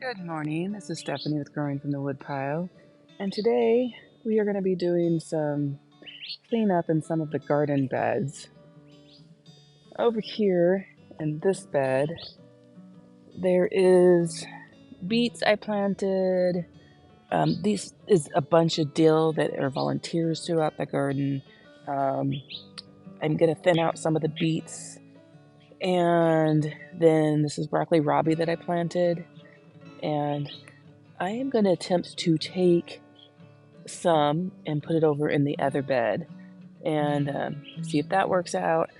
Good morning, this is Stephanie with Growing from the Woodpile, and today we are going to be doing some cleanup in some of the garden beds. Over here in this bed, there is beets I planted. These is a bunch of dill that are volunteers throughout the garden. Um, I'm going to thin out some of the beets, and then this is broccoli rabi that I planted, and I am going to attempt to take some and put it over in the other bed and see if that works out.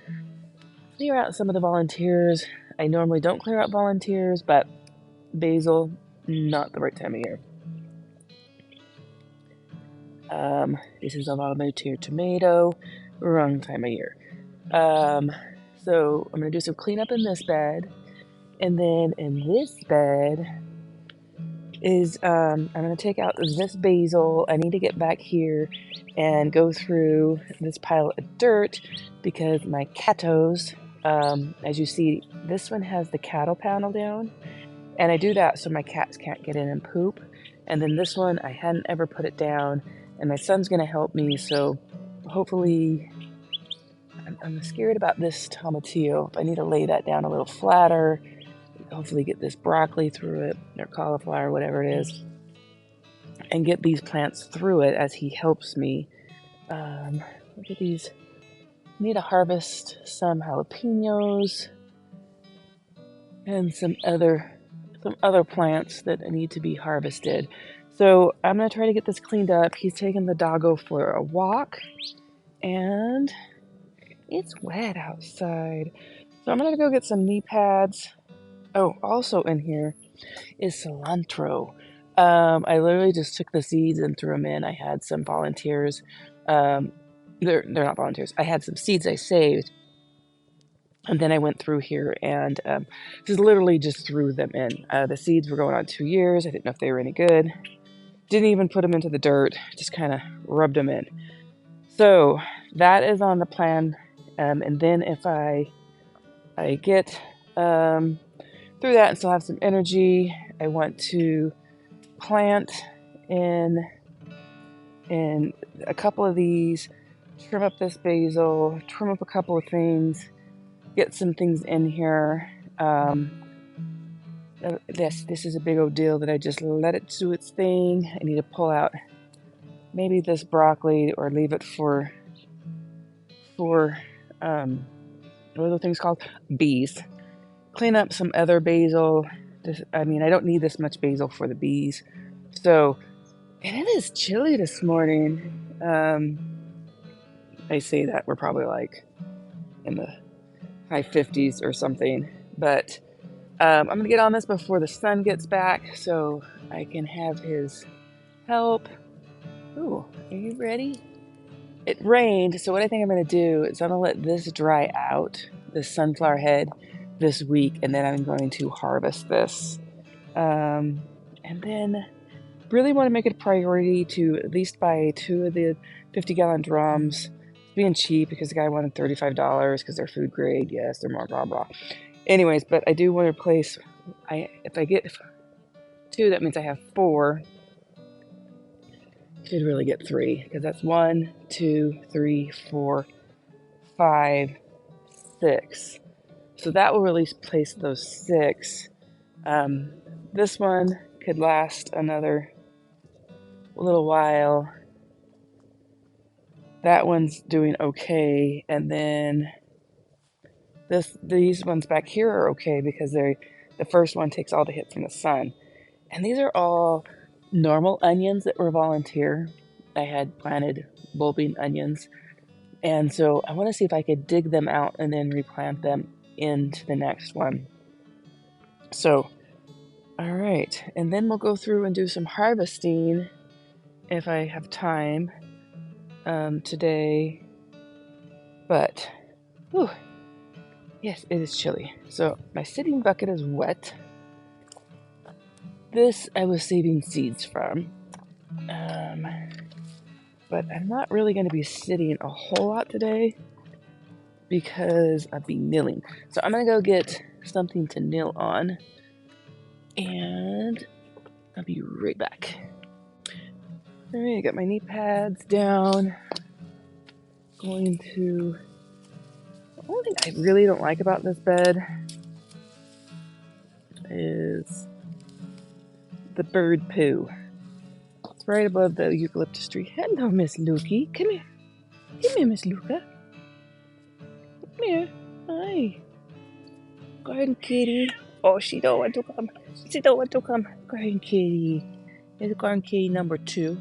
Clear out some of the volunteers. I normally don't clear out volunteers, but basil, not the right time of year. This is a volunteer tomato, wrong time of year. So I'm going to do some cleanup in this bed. And then in this bed is, I'm going to take out this basil. I need to get back here and go through this pile of dirt because my cattos, as you see, this one has the cattle panel down, and I do that so my cats can't get in and poop. And then this one, I hadn't ever put it down, and my son's going to help me, so hopefully, I'm scared about this tomatillo. I need to lay that down a little flatter, hopefully get this broccoli through it, or cauliflower, whatever it is, and get these plants through it as he helps me. Look at these. Need to harvest some jalapenos and some other plants that need to be harvested. So I'm gonna try to get this cleaned up. He's taking the doggo for a walk, and it's wet outside. So I'm gonna go get some knee pads. Oh, also in here is cilantro. I literally just took the seeds and threw them in. I had some volunteers. They're not volunteers. I had some seeds I saved, and then I went through here and just literally just threw them in. The seeds were going on 2 years. I didn't know if they were any good. Didn't even put them into the dirt. Just kind of rubbed them in. So that is on the plan. And then if I get through that and still have some energy, I want to plant in a couple of these, trim up this basil, trim up a couple of things, get some things in here. This is a big old deal that I just let it do its thing. I need to pull out maybe this broccoli or leave it for what are the things called? Bees. Clean up some other basil. I don't need this much basil for the bees. So, and it is chilly this morning. I say that we're probably like in the high 50s or something, but I'm gonna get on this before the sun gets back so I can have his help. Ooh, are you ready? It rained, so what I think I'm gonna do is I'm gonna let this dry out, this sunflower head, this week, and then I'm going to harvest this. And then really want to make it a priority to at least buy 2 of the 50-gallon drums. It's being cheap because the guy wanted $35 because they're food grade. Yes, they're more blah blah. Anyways, but I do want to replace. If I get 2, that means I have 4. Should really get 3 because that's 1, 2, 3, 4, 5, 6. So that will really replace those 6. This one could last another little while. That one's doing okay, and then these ones back here are okay because the first one takes all the hit from the sun. And these are all normal onions that were volunteer. I had planted bulbing onions, and so I want to see if I could dig them out and then replant them into the next one. So, all right, and then we'll go through and do some harvesting if I have time today. But, whew, yes, it is chilly. So my sitting bucket is wet. This I was saving seeds from. But I'm not really going to be sitting a whole lot today because I'll be kneeling. So I'm going to go get something to kneel on. And be right back. All right, I got my knee pads down. Going to. The only thing I really don't like about this bed is the bird poo. It's right above the eucalyptus tree. Hello, Miss Lukey. Come here. Come here, Miss Luca. Come here. Hi. Garden kitty. Oh, she don't want to come. She don't want to come. Garden kitty. Here's garden kitty number 2.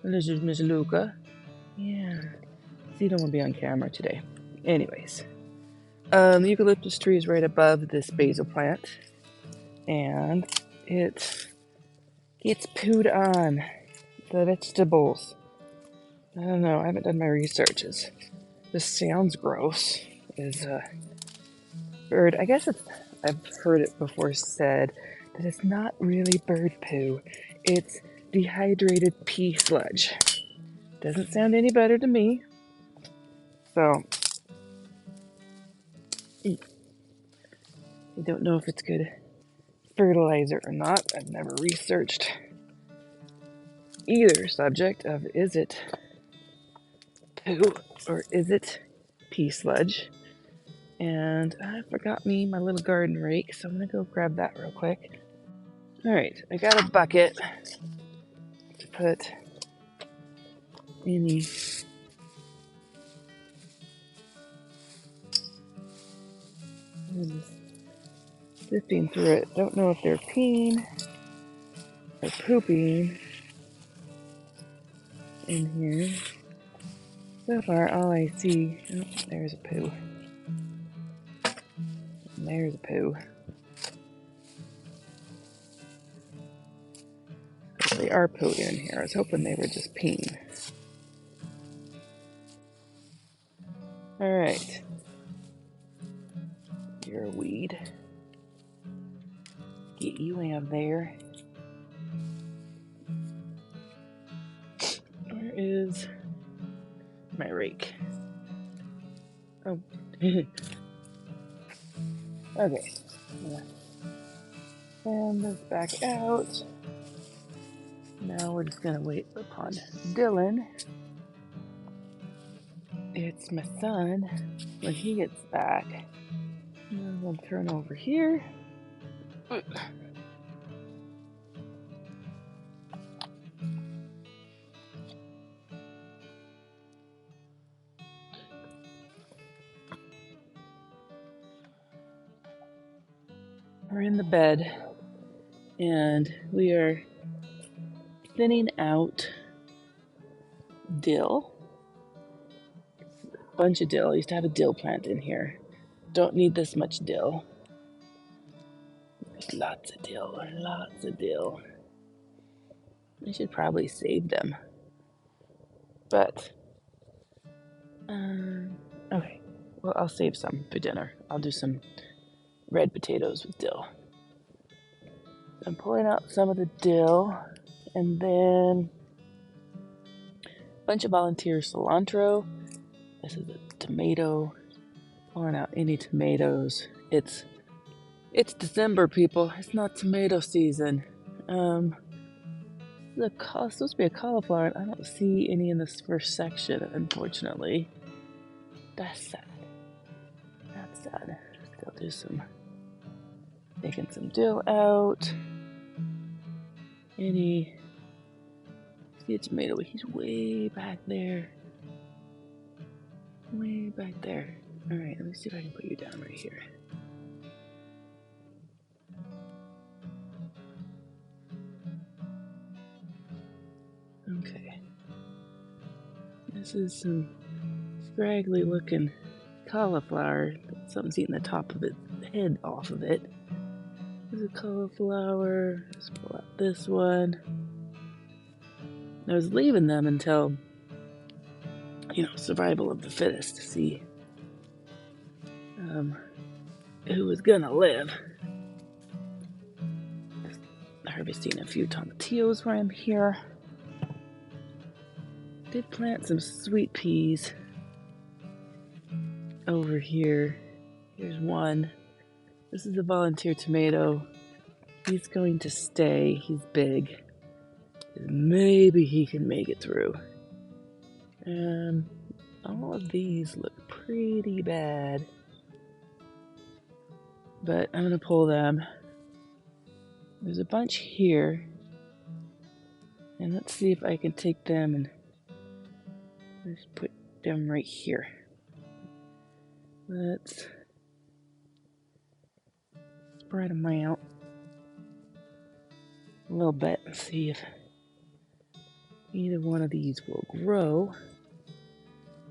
And this is Miss Luca. Yeah. She don't want to be on camera today. Anyways. The eucalyptus tree is right above this basil plant. And it gets pooed on the vegetables. I don't know. I haven't done my researches. This sounds gross. Is a bird. I guess it's. I've heard it before said that it's not really bird poo. It's dehydrated pea sludge. Doesn't sound any better to me. So I don't know if it's good fertilizer or not. I've never researched either subject of is it poo or is it pea sludge. And I forgot my little garden rake, so I'm gonna go grab that real quick. All right, I got a bucket to put any sifting through it. Don't know if they're peeing or pooping in here. So far, all I see, oh, there's a poo. There's a poo. They are pooing in here. I was hoping they were just peeing. All right. You're a weed. Get you out of there. Where is my rake? Oh. Okay. And this back out. Now we're just gonna wait upon Dylan. It's my son when he gets back. And I'm gonna turn over here. We're in the bed and we are thinning out dill. A bunch of dill. I used to have a dill plant in here. Don't need this much dill. There's lots of dill, lots of dill. I should probably save them. But, okay. Well, I'll save some for dinner. I'll do some red potatoes with dill. I'm pulling out some of the dill, and then a bunch of volunteer cilantro. This is a tomato. Pulling out any tomatoes. It's December, people. It's not tomato season. It's supposed to be a cauliflower, and I don't see any in this first section, unfortunately. That's sad. That's sad. Still do some, taking some dill out. See a tomato, he's way back there. Way back there. Alright, let me see if I can put you down right here. Okay. This is some scraggly looking cauliflower. Something's eating the top of its head off of it. There's a cauliflower. Let's pull out this one. I was leaving them until, survival of the fittest to see who was gonna live. Just harvesting a few tomatillos while I'm here. Did plant some sweet peas over here. Here's one. This is a volunteer tomato. He's going to stay. He's big. maybe he can make it through. All of these look pretty bad, but I'm gonna pull them. There's a bunch here, and let's see if I can take them and just put them right here. Let's spread them out a little bit and see if either one of these will grow.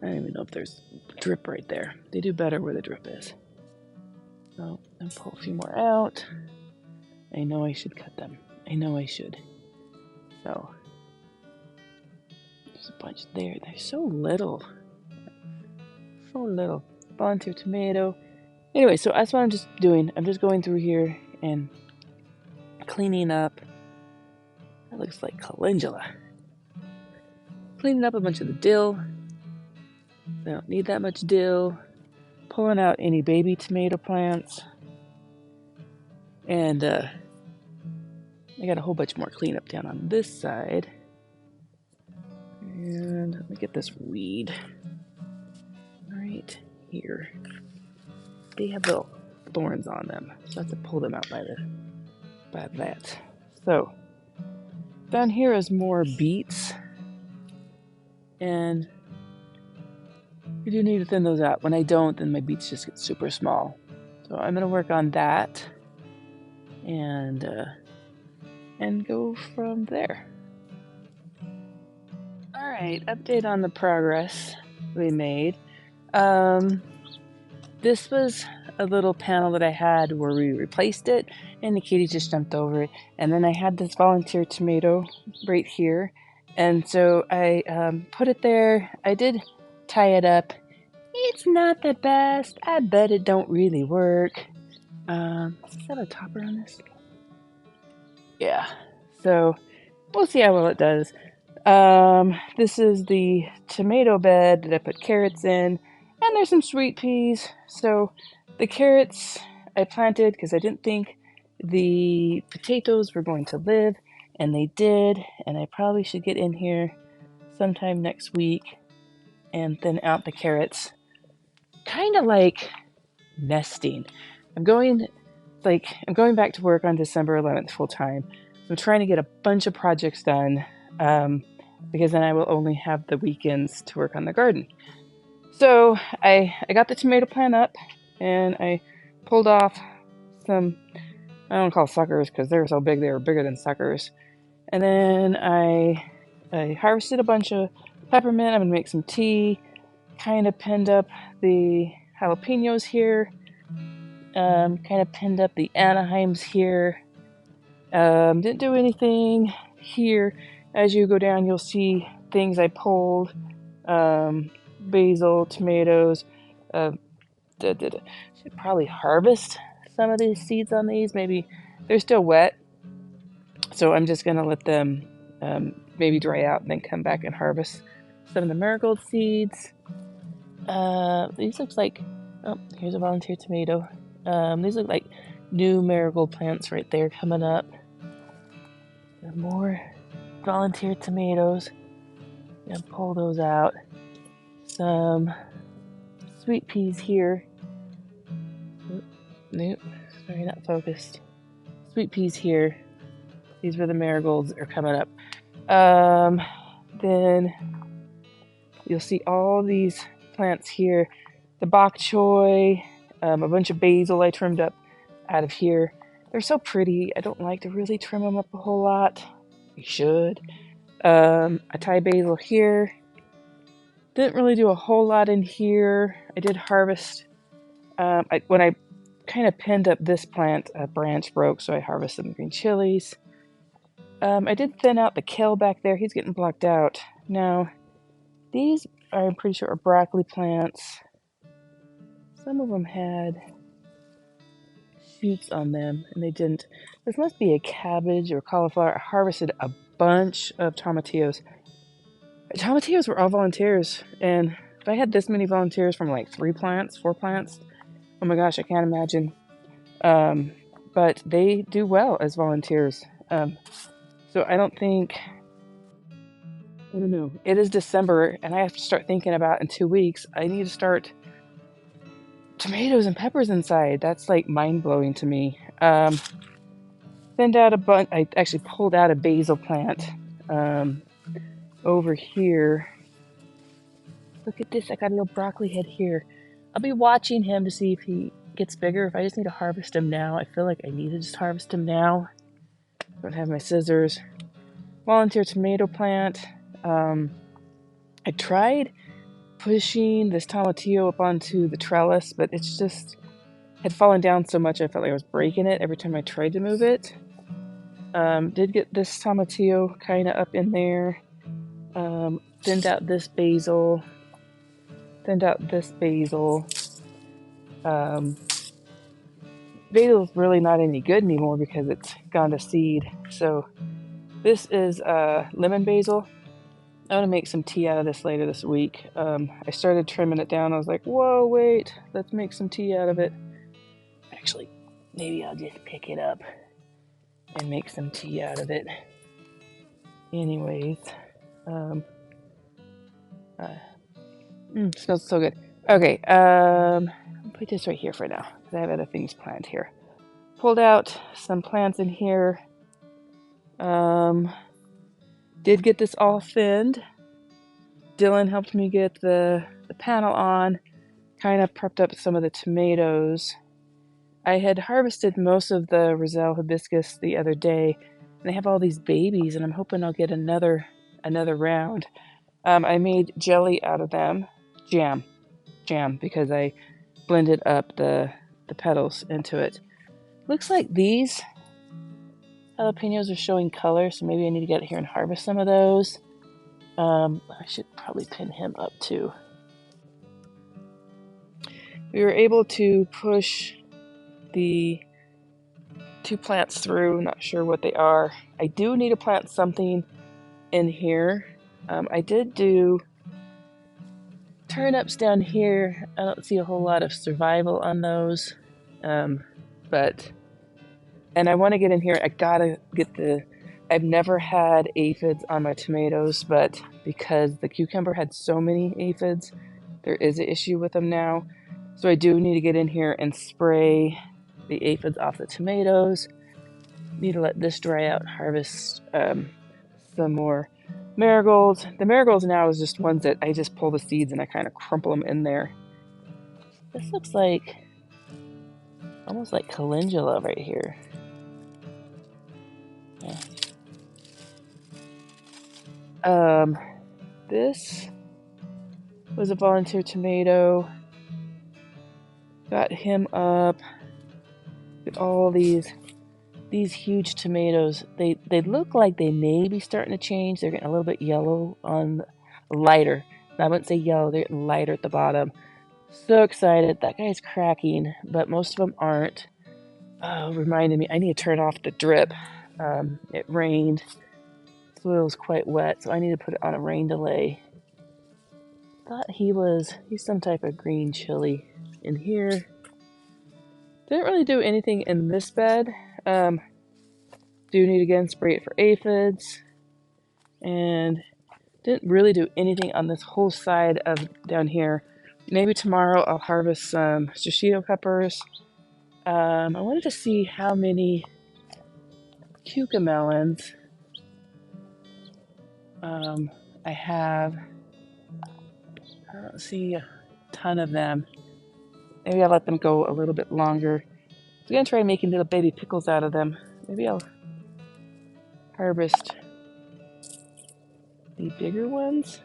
I don't even know if there's drip right there. They do better where the drip is. So I'll pull a few more out. I know I should cut them. I know I should. So there's a bunch there. They're so little. So little. Volunteer tomato. Anyway, so that's what I'm just doing. I'm just going through here and cleaning up. That looks like calendula. Cleaning up a bunch of the dill. I don't need that much dill. Pulling out any baby tomato plants. And I got a whole bunch more cleanup down on this side. And let me get this weed right here. They have little thorns on them, so I have to pull them out by that. So down here is more beets, and you do need to thin those out. When I don't, then my beets just get super small. So I'm gonna work on that and go from there. All right, update on the progress we made. This was a little panel that I had where we replaced it, and the kitty just jumped over it. And then I had this volunteer tomato right here, and so I put it there. I did tie it up. It's not the best. I bet it don't really work. Is that a topper on this? Yeah. So we'll see how well it does. This is the tomato bed that I put carrots in, and there's some sweet peas. So the carrots I planted because I didn't think the potatoes were going to live, and they did, and I probably should get in here sometime next week and thin out the carrots. Kind of like nesting. I'm going back to work on December 11th full time. I'm trying to get a bunch of projects done because then I will only have the weekends to work on the garden. So I got the tomato plant up, and I pulled off some, I don't call suckers because they're so big, they were bigger than suckers. And then I harvested a bunch of peppermint. I'm going to make some tea. Kind of pinned up the jalapenos here. Kind of pinned up the Anaheims here. Didn't do anything here. As you go down, you'll see things I pulled. Basil, tomatoes. Should probably harvest some of these seeds on these. Maybe they're still wet, so I'm just gonna let them maybe dry out and then come back and harvest some of the marigold seeds. These looks like, oh, here's a volunteer tomato. These look like new marigold plants right there coming up. More volunteer tomatoes. Gonna pull those out. Some sweet peas here. Nope, sorry, not focused. Sweet peas here. These were the marigolds that are coming up. Then you'll see all these plants here. The bok choy, a bunch of basil I trimmed up out of here. They're so pretty. I don't like to really trim them up a whole lot. You should. A Thai basil here. Didn't really do a whole lot in here. I did harvest. When I kind of pinned up this plant, a branch broke, so I harvested some green chilies. I did thin out the kale back there. He's getting blocked out. Now, these I'm pretty sure are broccoli plants. Some of them had shoots on them, and they didn't. This must be a cabbage or cauliflower. I harvested a bunch of tomatillos. Tomatillos were all volunteers, and if I had this many volunteers from like 4 plants, oh my gosh, I can't imagine. But they do well as volunteers. So I don't think I don't know. It is December, and I have to start thinking about in 2 weeks. I need to start tomatoes and peppers inside. That's like mind blowing to me. Thinned out a bunch. I actually pulled out a basil plant over here. Look at this. I got a little broccoli head here. I'll be watching him to see if he gets bigger. If I just need to harvest him now, I feel like I need to just harvest him now. Don't have my scissors. Volunteer tomato plant. I tried pushing this tomatillo up onto the trellis, but it's just had fallen down so much I felt like I was breaking it every time I tried to move it. Did get this tomatillo kind of up in there. Thinned out this basil. Basil's really not any good anymore because it's gone to seed. So this is lemon basil. I want to make some tea out of this later this week. I started trimming it down. I was like, whoa, wait, let's make some tea out of it. Actually, maybe I'll just pick it up and make some tea out of it. Anyways, smells so good. Okay, I'll put this right here for now because I have other things planned here. Pulled out some plants in here. Did get this all thinned. Dylan helped me get the panel on, kind of prepped up some of the tomatoes. I had harvested most of the Roselle hibiscus the other day, and I have all these babies, and I'm hoping I'll get another round. I made jelly out of them, jam, because I blended up the petals into it. Looks like these jalapenos are showing color, so maybe I need to get here and harvest some of those. I should probably pin him up too. We were able to push the 2 plants through, not sure what they are. I do need to plant something in here. I did do turnips down here. I don't see a whole lot of survival on those, and I want to get in here. I gotta get I've never had aphids on my tomatoes, but because the cucumber had so many aphids, there is an issue with them now. So I do need to get in here and spray the aphids off the tomatoes. Need to let this dry out and harvest some more marigolds. The marigolds now is just ones that I just pull the seeds and I kind of crumple them in there. This looks like almost like calendula right here. Yeah. This was a volunteer tomato. Got him up. Get all these huge tomatoes. They look like they may be starting to change. They're getting a little bit yellow on lighter. I wouldn't say yellow, they're getting lighter at the bottom. So excited. That guy's cracking, but most of them aren't. Oh, reminded me, I need to turn off the drip. It rained. Soil's quite wet, so I need to put it on a rain delay. Thought he's some type of green chili in here. Didn't really do anything in this bed. Do need to again spray it for aphids. And didn't really do anything on this whole side of down here. Maybe tomorrow I'll harvest some shishito peppers. I wanted to see how many cucamelons I have. I don't see a ton of them. Maybe I'll let them go a little bit longer. I'm gonna try making little baby pickles out of them. Maybe I'll harvest the bigger ones.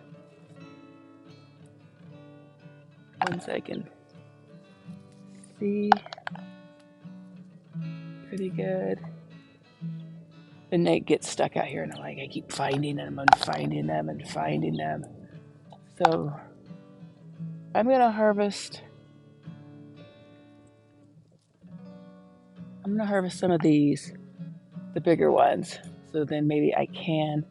Ones I can see. Pretty good. The night gets stuck out here and I keep finding them and finding them and finding them. So I'm gonna harvest some of these, the bigger ones, so then maybe I can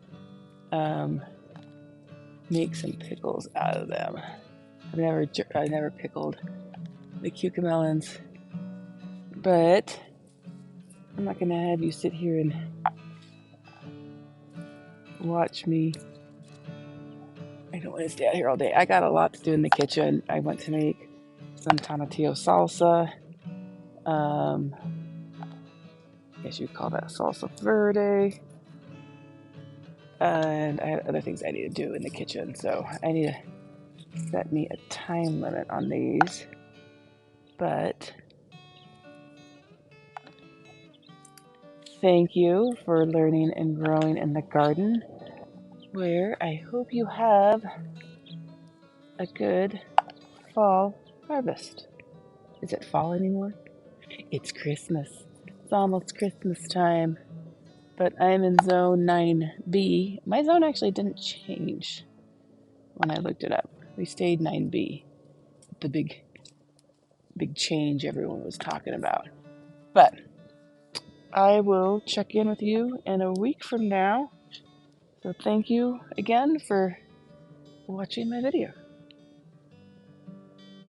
make some pickles out of them. I never pickled the cucamelons, but I'm not gonna have you sit here and watch me I don't want to stay out here all day. I got a lot to do in the kitchen. I want to make some tomatillo salsa. I guess you'd call that salsa verde. And I had other things I need to do in the kitchen, so I need to set me a time limit on these. But thank you for learning and growing in the garden, where I hope you have a good fall harvest. Is it fall anymore? It's Christmas. It's almost Christmas time. But I'm in zone 9B. My zone actually didn't change when I looked it up. We stayed 9B. The big change everyone was talking about. But I will check in with you in a week from now. So thank you again for watching my video.